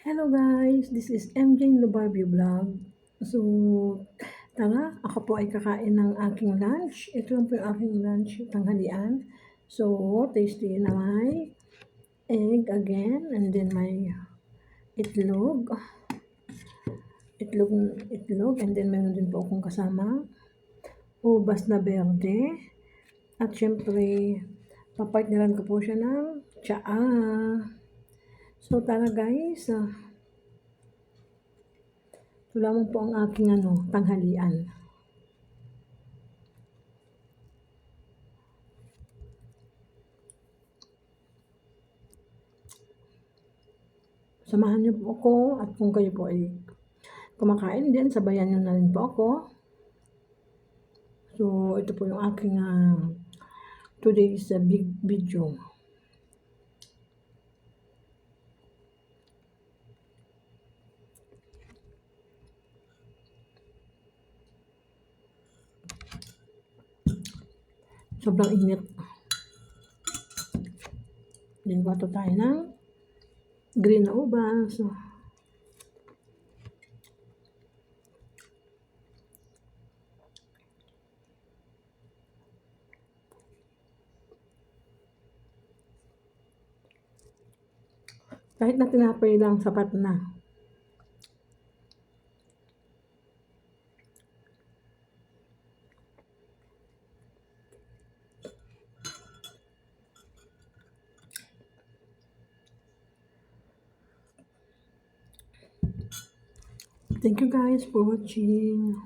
Hello guys, this is MJ Lubarbio Vlog. So, tara, ako po ay kakain ng aking lunch. Ito lang po yung aking lunch, tanghalian. So, tasty na may egg again, and then may itlog. Itlog, and then meron din po akong kasama ubas na berde. At syempre, papartneran ko po siya ng tsaa. So, tara guys, ito lamang po ang aking tanghalian. Samahan niyo po ako at kung kayo po ay kumakain din, sabayan niyo na rin po ako. So, ito po yung aking today's big video. Sobrang init. Dinwato tayo ng green na ubas. Kahit na tinapay lang, sapat na. Thank you guys for watching.